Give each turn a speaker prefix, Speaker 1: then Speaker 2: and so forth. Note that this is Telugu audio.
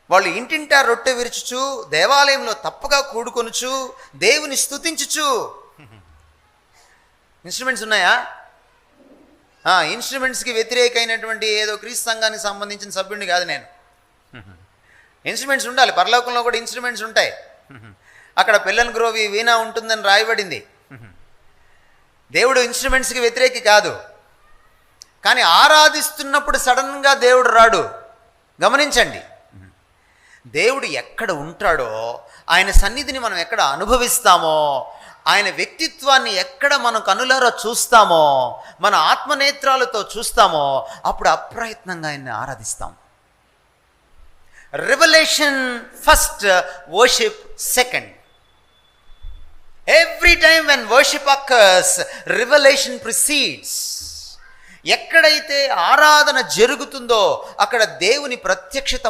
Speaker 1: వాళ్ళు ఇంటింటా రొట్టె విరుచుచు దేవాలయంలో తప్పగా కూడుకొనుచు దేవుని స్తుతించుచు. ఇన్స్ట్రుమెంట్స్ ఉన్నాయా? ఇన్స్ట్రుమెంట్స్కి వ్యతిరేకమైనటువంటి ఏదో క్రీస్తు సంఘానికి సంబంధించిన సభ్యుడిని కాదు నేను. ఇన్స్ట్రుమెంట్స్ ఉండాలి. పరలోకంలో కూడా ఇన్స్ట్రుమెంట్స్ ఉంటాయి. అక్కడ పిల్లన్ గ్రోవి వీణా ఉంటుందని రాయబడింది. దేవుడు ఇన్స్ట్రుమెంట్స్కి వ్యతిరేకి కాదు. కానీ ఆరాధిస్తున్నప్పుడు సడన్గా దేవుడు రాడు. గమనించండి, దేవుడు ఎక్కడ ఉంటాడో, ఆయన సన్నిధిని మనం ఎక్కడ అనుభవిస్తామో, ఆయన వ్యక్తిత్వాన్ని ఎక్కడ మనం కనులారా చూస్తామో, మన ఆత్మనేత్రాలతో చూస్తామో, అప్పుడు అప్రయత్నంగా ఆయన్ని ఆరాధిస్తాం. Revolution first, worship second. Every time when worship occurs, revolution precedes. ఎక్కడైతే ఆరాధన జరుగుతుందో అక్కడ దేవుని ప్రత్యక్షత